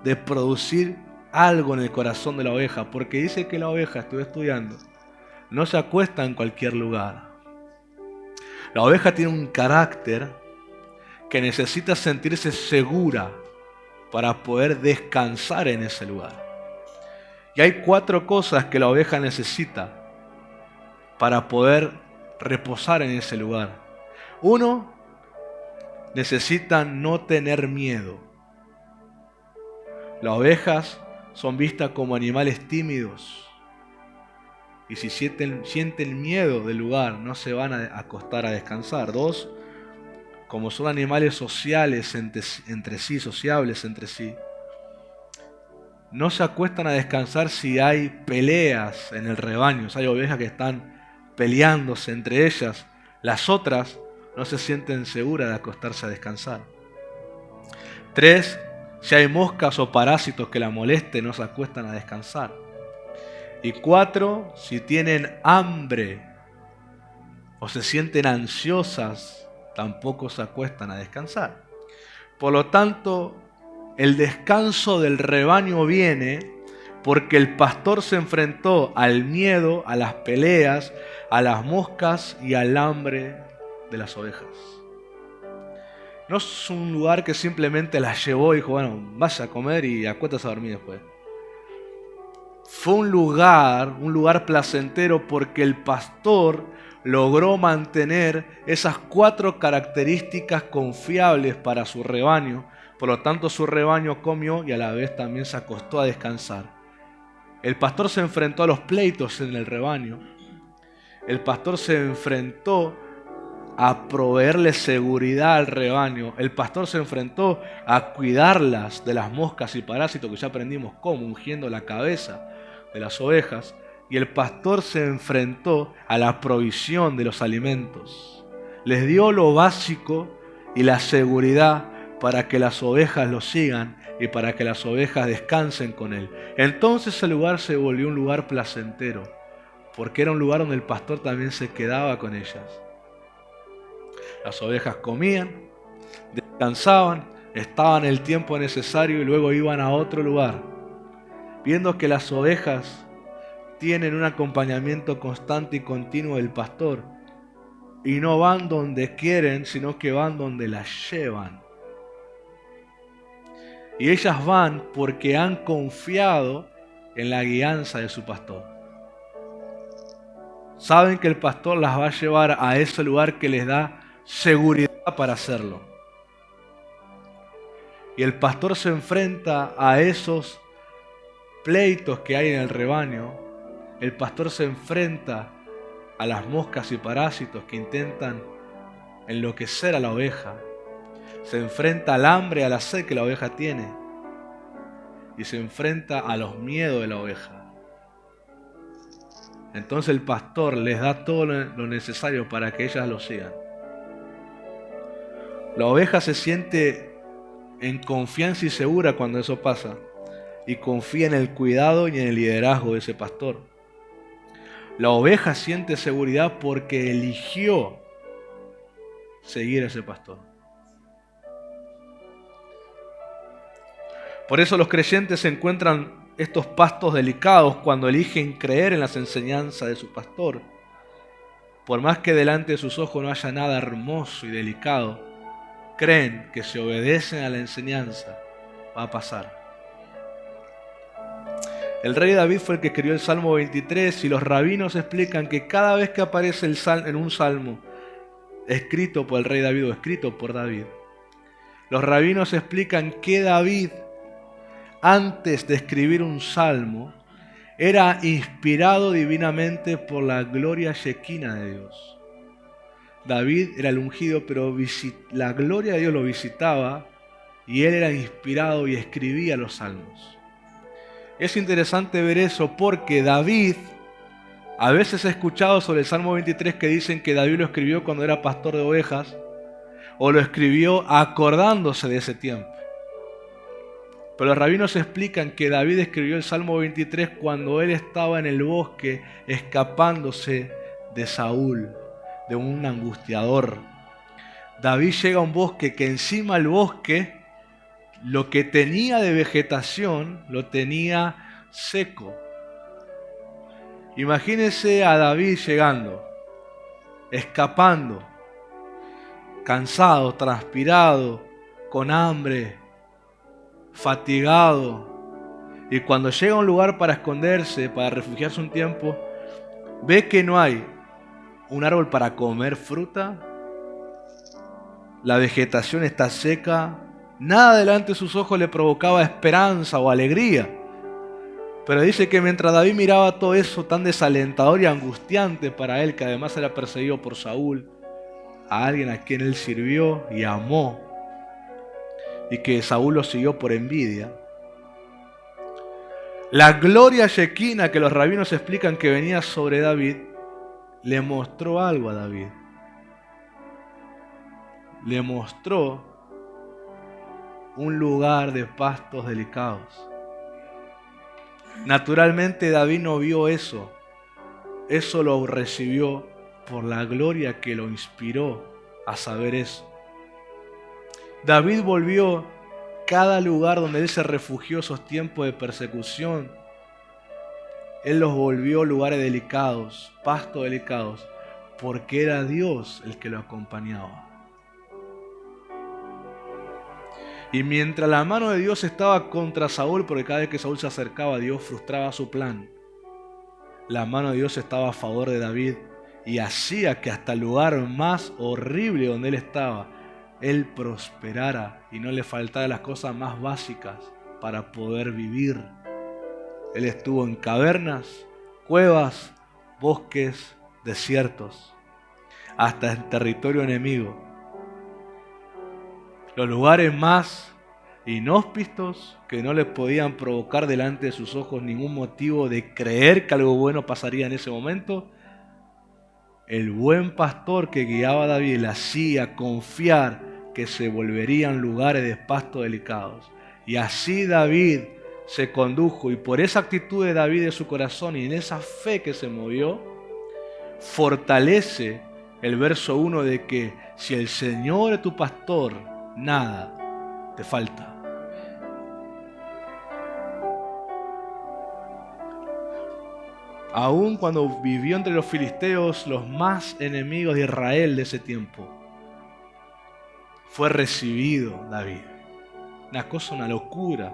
de producir algo en el corazón de la oveja, porque dice que la oveja, estuve estudiando, no se acuesta en cualquier lugar. La oveja tiene un carácter que necesita sentirse segura para poder descansar en ese lugar. Y hay 4 cosas que la oveja necesita para poder reposar en ese lugar. 1, necesita no tener miedo. Las ovejas son vistas como animales tímidos. Y si sienten miedo del lugar, no se van a acostar a descansar. 2, como son animales sociales entre sí, sociables entre sí, no se acuestan a descansar si hay peleas en el rebaño. Si hay ovejas que están peleándose entre ellas, las otras no se sienten seguras de acostarse a descansar. 3, si hay moscas o parásitos que la molesten, no se acuestan a descansar. Y 4, si tienen hambre o se sienten ansiosas, tampoco se acuestan a descansar. Por lo tanto, el descanso del rebaño viene porque el pastor se enfrentó al miedo, a las peleas, a las moscas y al hambre de las ovejas. No es un lugar que simplemente las llevó y dijo, bueno, vaya a comer y acuéstase a dormir después. Fue un lugar placentero porque el pastor logró mantener esas 4 características confiables para su rebaño. Por lo tanto, su rebaño comió y a la vez también se acostó a descansar. El pastor se enfrentó a los pleitos en el rebaño. El pastor se enfrentó a proveerle seguridad al rebaño. El pastor se enfrentó a cuidarlas de las moscas y parásitos, que ya aprendimos cómo, ungiendo la cabeza de las ovejas. Y el pastor se enfrentó a la provisión de los alimentos. Les dio lo básico y la seguridad para que las ovejas lo sigan y para que las ovejas descansen con él. Entonces el lugar se volvió un lugar placentero, porque era un lugar donde el pastor también se quedaba con ellas. Las ovejas comían, descansaban, estaban el tiempo necesario y luego iban a otro lugar. Viendo que las ovejas tienen un acompañamiento constante y continuo del pastor y no van donde quieren, sino que van donde las llevan. Y ellas van porque han confiado en la guianza de su pastor. Saben que el pastor las va a llevar a ese lugar que les da seguridad para hacerlo. Y el pastor se enfrenta a esos pleitos que hay en el rebaño. El pastor se enfrenta a las moscas y parásitos que intentan enloquecer a la oveja. Se enfrenta al hambre, a la sed que la oveja tiene. Y se enfrenta a los miedos de la oveja. Entonces el pastor les da todo lo necesario para que ellas lo sigan. La oveja se siente en confianza y segura cuando eso pasa. Y confía en el cuidado y en el liderazgo de ese pastor. La oveja siente seguridad porque eligió seguir a ese pastor. Por eso los creyentes encuentran estos pastos delicados cuando eligen creer en las enseñanzas de su pastor. Por más que delante de sus ojos no haya nada hermoso y delicado, creen que si obedecen a la enseñanza va a pasar. El rey David fue el que escribió el Salmo 23 y los rabinos explican que cada vez que aparece en un salmo escrito por el rey David o escrito por David, los rabinos explican que David, antes de escribir un salmo, era inspirado divinamente por la gloria shekinah de Dios. David era el ungido, pero la gloria de Dios lo visitaba y él era inspirado y escribía los salmos. Es interesante ver eso porque David, a veces he escuchado sobre el Salmo 23 que dicen que David lo escribió cuando era pastor de ovejas o lo escribió acordándose de ese tiempo. Pero los rabinos explican que David escribió el Salmo 23 cuando él estaba en el bosque escapándose de Saúl, de un angustiador. David llega a un bosque que encima del bosque lo que tenía de vegetación lo tenía seco. Imagínense a David llegando, escapando, cansado, transpirado, con hambre, fatigado. Y cuando llega a un lugar para esconderse, para refugiarse un tiempo, ve que no hay un árbol para comer fruta, la vegetación está seca, nada delante de sus ojos le provocaba esperanza o alegría. Pero dice que mientras David miraba todo eso tan desalentador y angustiante para él, que además era perseguido por Saúl, a alguien a quien él sirvió y amó, y que Saúl lo siguió por envidia, la gloria shekinah que los rabinos explican que venía sobre David, le mostró algo a David. Le mostró un lugar de pastos delicados. Naturalmente David no vio eso. Eso lo recibió por la gloria que lo inspiró a saber eso. David volvió cada lugar donde él se refugió esos tiempos de persecución, él los volvió lugares delicados, pastos delicados, porque era Dios el que lo acompañaba. Y mientras la mano de Dios estaba contra Saúl, porque cada vez que Saúl se acercaba, Dios frustraba su plan, la mano de Dios estaba a favor de David y hacía que hasta el lugar más horrible donde él estaba, él prosperara y no le faltara las cosas más básicas para poder vivir. Él estuvo en cavernas, cuevas, bosques, desiertos, hasta en territorio enemigo. Los lugares más inhóspitos que no les podían provocar delante de sus ojos ningún motivo de creer que algo bueno pasaría en ese momento. El buen pastor que guiaba a David le hacía confiar que se volverían lugares de pasto delicados. Y así David se condujo, y por esa actitud de David de su corazón y en esa fe que se movió, fortalece el verso 1 de que si el Señor es tu pastor, nada te falta. Aun cuando vivió entre los filisteos, los más enemigos de Israel de ese tiempo, fue recibido David. Una cosa, una locura,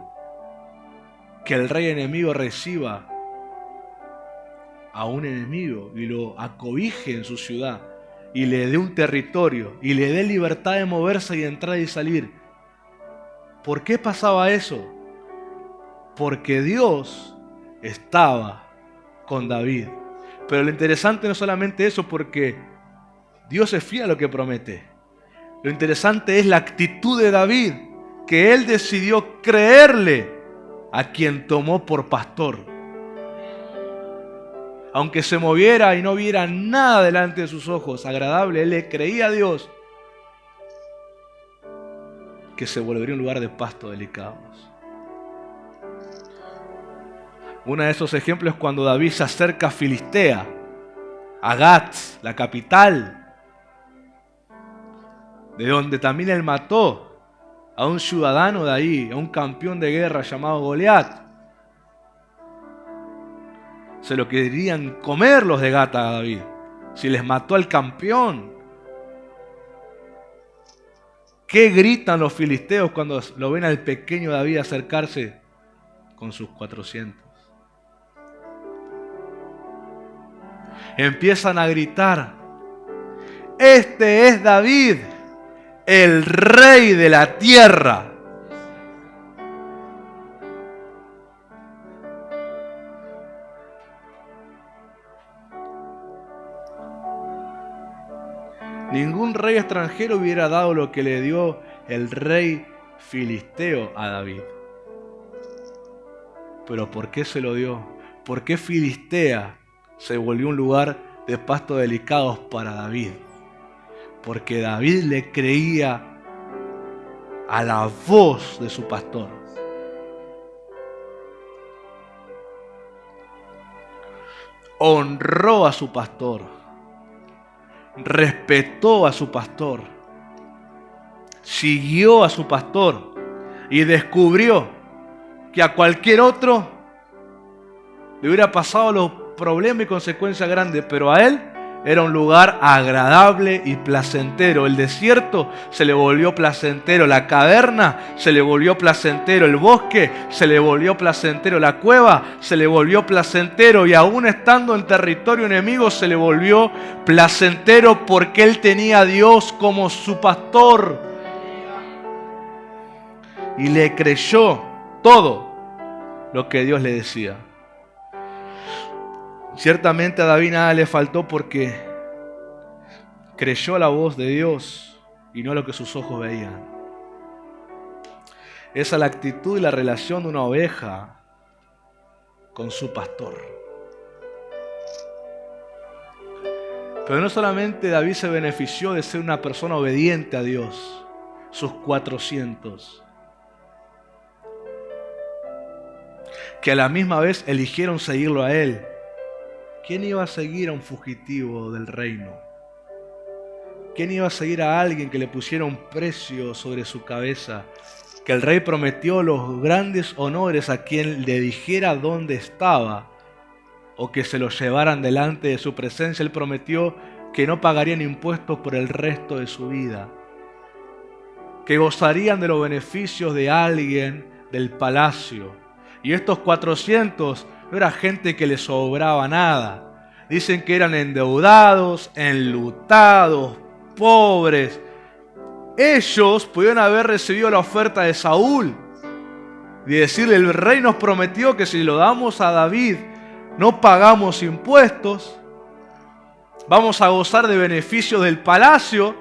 que el rey enemigo reciba a un enemigo y lo acobije en su ciudad y le dé un territorio y le dé libertad de moverse y entrar y salir. ¿Por qué pasaba eso? Porque Dios estaba con David. Pero lo interesante no es solamente eso, porque Dios es fiel a lo que promete. Lo interesante es la actitud de David, que él decidió creerle a quien tomó por pastor. Aunque se moviera y no viera nada delante de sus ojos agradable, él le creía a Dios que se volvería un lugar de pasto delicados. Uno de esos ejemplos es cuando David se acerca a Filistea, a Gat, la capital, de donde también él mató a un ciudadano de ahí, a un campeón de guerra llamado Goliat. Se lo querían comer los de Gat a David, si les mató al campeón. ¿Qué gritan los filisteos cuando lo ven al pequeño David acercarse con sus 400? Empiezan a gritar: este es David, el rey de la tierra. Ningún rey extranjero hubiera dado lo que le dio el rey filisteo a David. ¿Pero por qué se lo dio? ¿Por qué Filistea se volvió un lugar de pastos delicados para David? Porque David le creía a la voz de su pastor. Honró a su pastor. Respetó a su pastor. Siguió a su pastor. Y descubrió que a cualquier otro le hubiera pasado los problemas y consecuencias grandes, pero a él era un lugar agradable y placentero. El desierto se le volvió placentero, la caverna se le volvió placentero, el bosque se le volvió placentero, la cueva se le volvió placentero, y aún estando en territorio enemigo se le volvió placentero porque él tenía a Dios como su pastor y le creyó todo lo que Dios le decía. Ciertamente a David nada le faltó porque creyó la voz de Dios y no lo que sus ojos veían. Esa es la actitud y la relación de una oveja con su pastor. Pero no solamente David se benefició de ser una persona obediente a Dios, sus 400, que a la misma vez eligieron seguirlo a él. ¿Quién iba a seguir a un fugitivo del reino? ¿Quién iba a seguir a alguien que le pusiera un precio sobre su cabeza, que el rey prometió los grandes honores a quien le dijera dónde estaba o que se lo llevaran delante de su presencia. Él prometió que no pagarían impuestos por el resto de su vida, que gozarían de los beneficios de alguien del palacio. Y estos 400 no era gente que les sobraba nada. Dicen que eran endeudados, enlutados, pobres. Ellos pudieron haber recibido la oferta de Saúl y decirle: el rey nos prometió que si lo damos a David no pagamos impuestos, vamos a gozar de beneficios del palacio.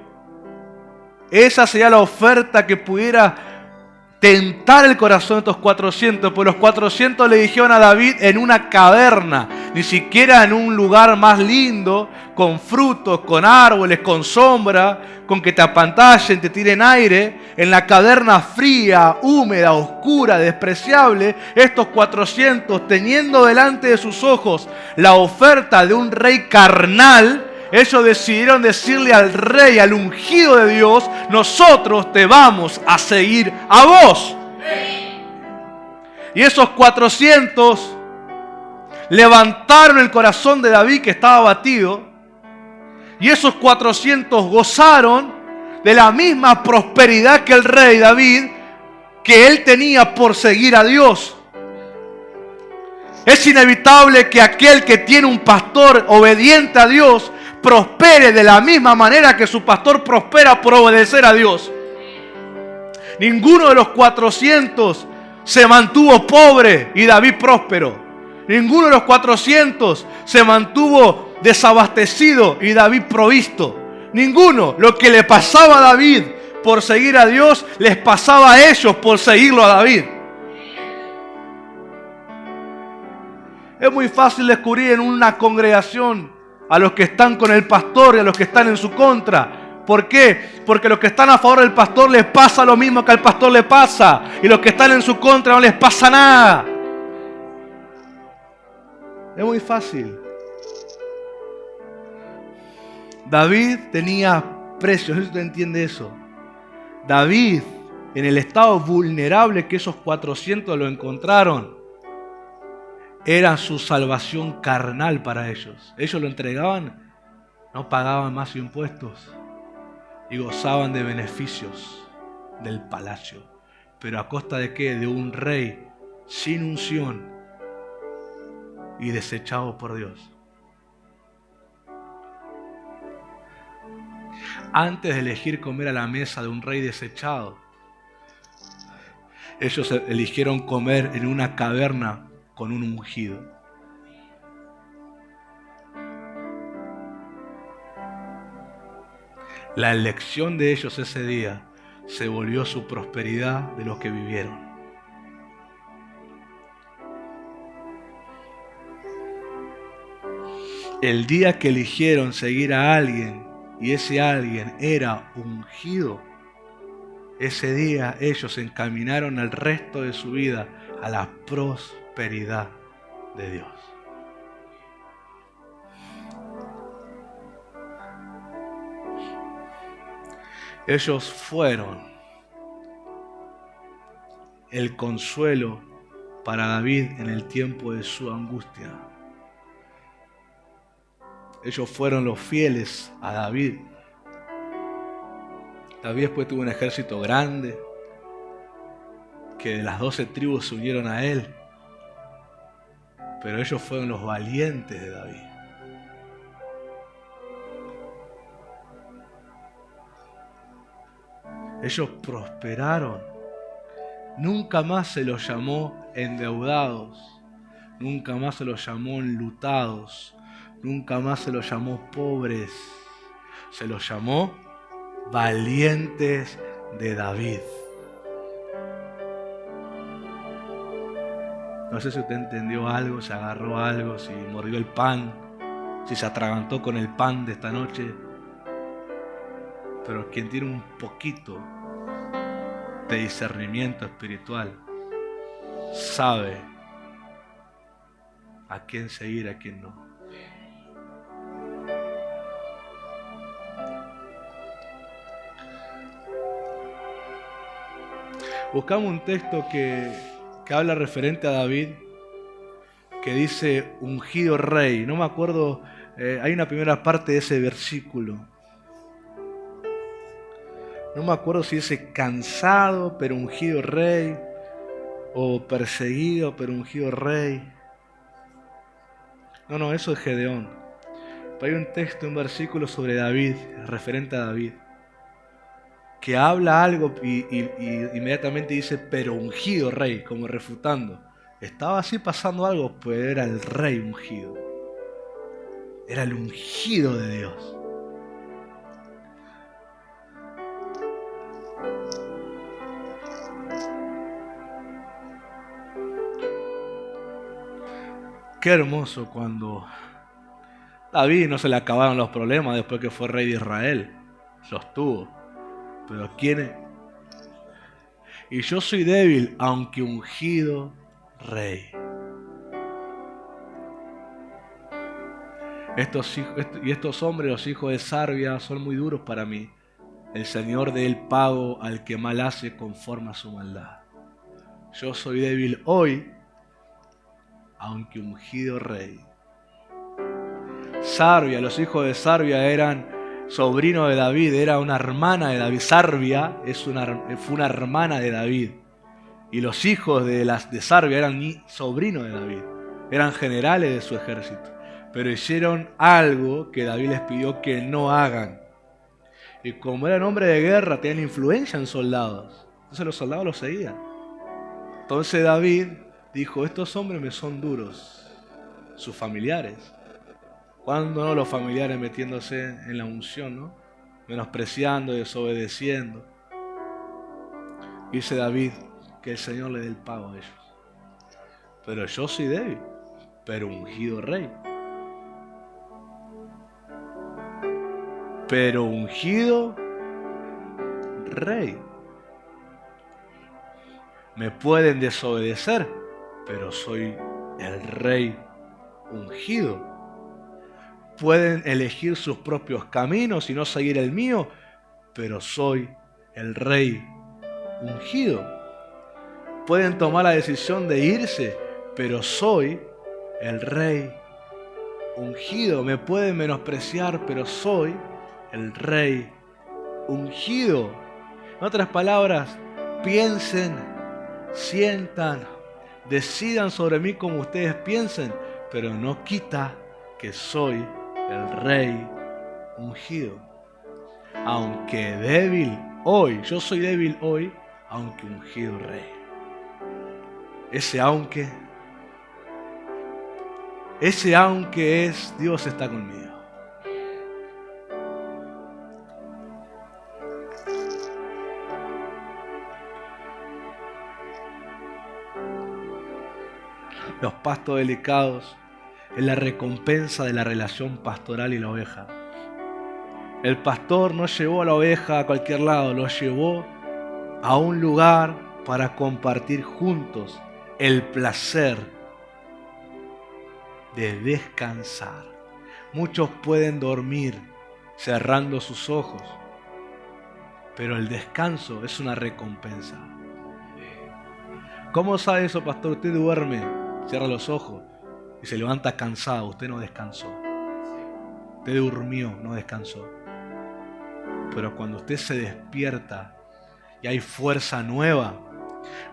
Esa sería la oferta que pudiera tentar el corazón de estos 400, pues los 400 le dijeron a David en una caverna, ni siquiera en un lugar más lindo, con frutos, con árboles, con sombra, con que te apantallen, te tiren aire. En la caverna fría, húmeda, oscura, despreciable, estos 400, teniendo delante de sus ojos la oferta de un rey carnal, ellos decidieron decirle al rey, al ungido de Dios: nosotros te vamos a seguir a vos. Y esos 400 levantaron el corazón de David, que estaba abatido. Y esos 400 gozaron de la misma prosperidad que el rey David, que él tenía por seguir a Dios. Es inevitable que aquel que tiene un pastor obediente a Dios prospere de la misma manera que su pastor prospera por obedecer a Dios. Ninguno de los 400 se mantuvo pobre y David próspero. Ninguno de los 400 se mantuvo desabastecido y David provisto. Ninguno. Lo que le pasaba a David por seguir a Dios, les pasaba a ellos por seguirlo a David. Es muy fácil descubrir en una congregación a los que están con el pastor y a los que están en su contra. ¿Por qué? Porque los que están a favor del pastor les pasa lo mismo que al pastor le pasa, y los que están en su contra no les pasa nada. Es muy fácil. David tenía precios, no sé si usted entiende eso. David, en el estado vulnerable que esos 400 lo encontraron, era su salvación carnal para ellos. Ellos lo entregaban, no pagaban más impuestos y gozaban de beneficios del palacio. ¿Pero a costa de qué? De un rey sin unción y desechado por Dios. Antes de elegir comer a la mesa de un rey desechado, ellos eligieron comer en una caverna con un ungido. La elección de ellos ese día se volvió su prosperidad de lo que vivieron. El día que eligieron seguir a alguien y ese alguien era ungido, ese día ellos se encaminaron el resto de su vida a la prosperidad de Dios. Ellos fueron el consuelo para David en el tiempo de su angustia. Ellos fueron los fieles a David. David después tuvo un ejército grande, que de las 12 tribus se unieron a él. Pero ellos fueron los valientes de David. Ellos prosperaron. Nunca más se los llamó endeudados. Nunca más se los llamó enlutados. Nunca más se los llamó pobres. Se los llamó valientes de David. No sé si usted entendió algo, se agarró algo, si mordió el pan, si se atragantó con el pan de esta noche. Pero quien tiene un poquito de discernimiento espiritual sabe a quién seguir, a quién no. Buscamos un texto que habla referente a David, que dice ungido rey. No me acuerdo, hay una primera parte de ese versículo. No me acuerdo si dice cansado pero ungido rey, o perseguido pero ungido rey. No, eso es Gedeón. Pero hay un texto, un versículo sobre David, referente a David, que habla algo y inmediatamente dice, pero ungido rey, como refutando. Estaba así pasando algo, pues era el rey ungido. Era el ungido de Dios. Qué hermoso cuando David no se le acabaron los problemas después que fue rey de Israel. Los tuvo. Pero ¿quién es? Y yo soy débil, aunque ungido rey. Estos hombres, los hijos de Sarbia, son muy duros para mí. El Señor dé el pago al que mal hace conforme a su maldad. Yo soy débil hoy, aunque ungido rey. Sarbia, los hijos de Sarbia eran sobrinos de David, era una hermana de David. Sarbia fue una hermana de David. Y los hijos de Sarbia eran sobrinos de David, eran generales de su ejército. Pero hicieron algo que David les pidió que no hagan. Y como eran hombres de guerra, tenían influencia en soldados. Entonces los soldados los seguían. Entonces David dijo, estos hombres me son duros, sus familiares. ¿Cuándo no los familiares metiéndose en la unción, no? Menospreciando, desobedeciendo? Dice David, que el Señor le dé el pago a ellos. Pero yo soy débil, pero ungido rey. Pero ungido rey. Me pueden desobedecer, pero soy el rey ungido. Pueden elegir sus propios caminos y no seguir el mío, pero soy el rey ungido. Pueden tomar la decisión de irse, pero soy el rey ungido. Me pueden menospreciar, pero soy el rey ungido. En otras palabras, piensen, sientan, decidan sobre mí como ustedes piensen, pero no quita que soy el rey ungido. Aunque débil hoy, yo soy débil hoy, aunque ungido rey. Ese aunque es Dios está conmigo. Los pastos delicados es la recompensa de la relación pastoral y la oveja. El pastor no llevó a la oveja a cualquier lado, lo llevó a un lugar para compartir juntos el placer de descansar. Muchos pueden dormir cerrando sus ojos, pero el descanso es una recompensa. ¿Cómo sabe eso, pastor? Usted duerme, cierra los ojos y se levanta cansado. Usted no descansó. Usted durmió, no descansó. Pero cuando usted se despierta y hay fuerza nueva,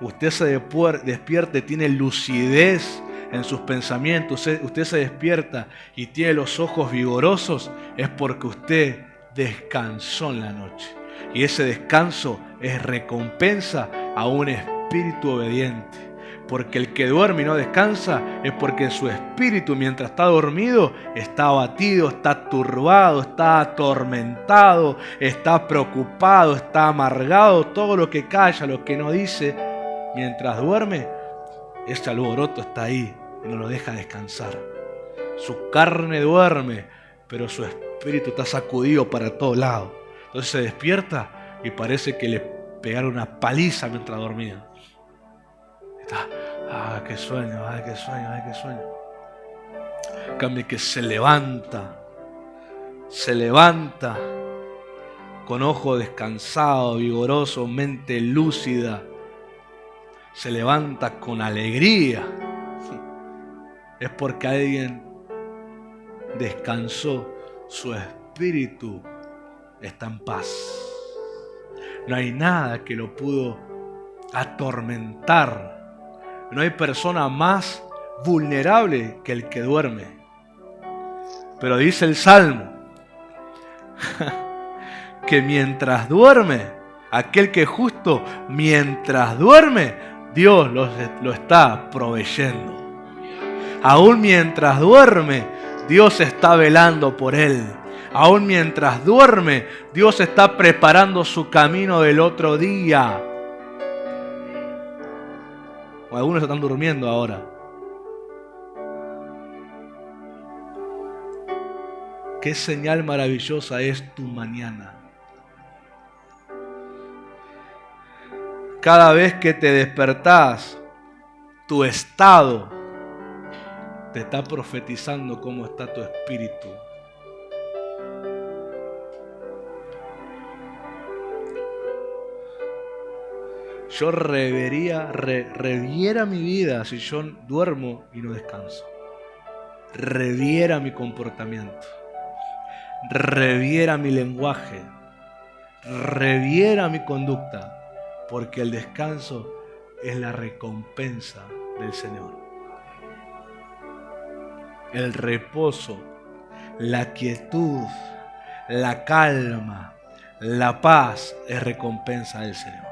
usted se despierta y tiene lucidez en sus pensamientos, usted se despierta y tiene los ojos vigorosos, es porque usted descansó en la noche. Y ese descanso es recompensa a un espíritu obediente. Porque el que duerme y no descansa es porque su espíritu, mientras está dormido, está abatido, está turbado, está atormentado, está preocupado, está amargado. Todo lo que calla, lo que no dice, mientras duerme, ese alboroto está ahí y no lo deja descansar. Su carne duerme, pero su espíritu está sacudido para todos lados. Entonces se despierta y parece que le pegaron una paliza mientras dormía. Qué sueño, qué sueño, qué sueño. En cambio que se levanta con ojo descansado, vigoroso, mente lúcida, se levanta con alegría, es porque alguien descansó, su espíritu está en paz. No hay nada que lo pudo atormentar. No hay persona más vulnerable que el que duerme. Pero dice el Salmo que mientras duerme, aquel que es justo, mientras duerme, Dios lo está proveyendo. Aún mientras duerme, Dios está velando por él. Aún mientras duerme, Dios está preparando su camino del otro día. O algunos están durmiendo ahora. Qué señal maravillosa es tu mañana. Cada vez que te despertás, tu estado te está profetizando cómo está tu espíritu. Yo reviera mi vida si yo duermo y no descanso. Reviera mi comportamiento. Reviera mi lenguaje. Reviera mi conducta. Porque el descanso es la recompensa del Señor. El reposo, la quietud, la calma, la paz es recompensa del Señor.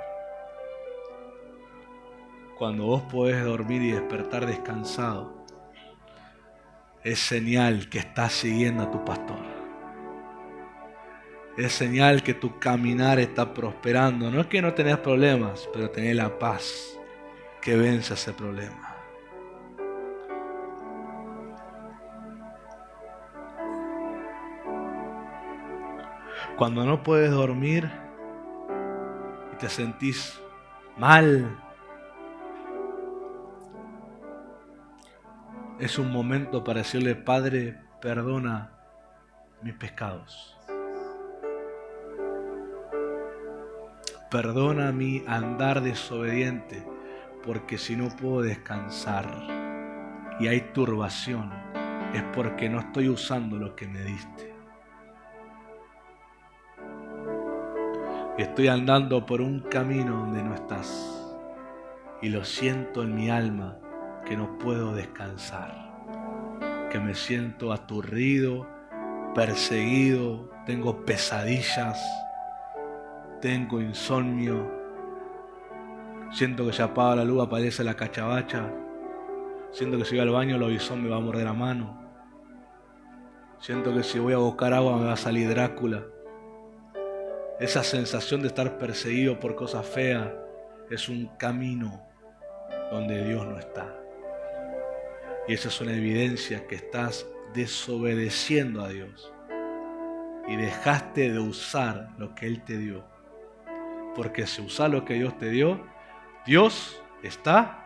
Cuando vos podés dormir y despertar descansado, es señal que estás siguiendo a tu pastor. Es señal que tu caminar está prosperando. No es que no tenés problemas, pero tenés la paz que vence ese problema. Cuando no puedes dormir y te sentís mal, es un momento para decirle: Padre, perdona mis pecados. Perdona mi andar desobediente, porque si no puedo descansar y hay turbación, es porque no estoy usando lo que me diste. Y estoy andando por un camino donde no estás. Y lo siento en mi alma que no puedo descansar. Que me siento aturdido, perseguido, tengo pesadillas, tengo insomnio. Siento que se apaga la luz, aparece la cachabacha. Siento que si voy al baño el lobizón me va a morder la mano. Siento que si voy a buscar agua me va a salir Drácula. Esa sensación de estar perseguido por cosas feas es un camino donde Dios no está. Y esa es una evidencia que estás desobedeciendo a Dios. Y dejaste de usar lo que Él te dio. Porque si usas lo que Dios te dio, Dios está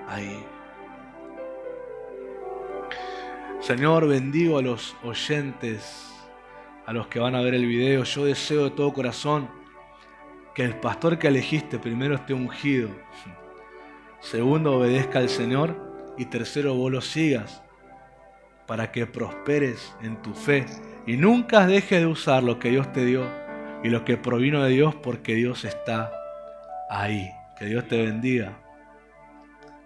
ahí. Señor, bendigo a los oyentes, a los que van a ver el video. Yo deseo de todo corazón que el pastor que elegiste, primero, esté ungido. Segundo, obedezca al Señor. Y tercero, vos lo sigas para que prosperes en tu fe. Y nunca dejes de usar lo que Dios te dio y lo que provino de Dios, porque Dios está ahí. Que Dios te bendiga.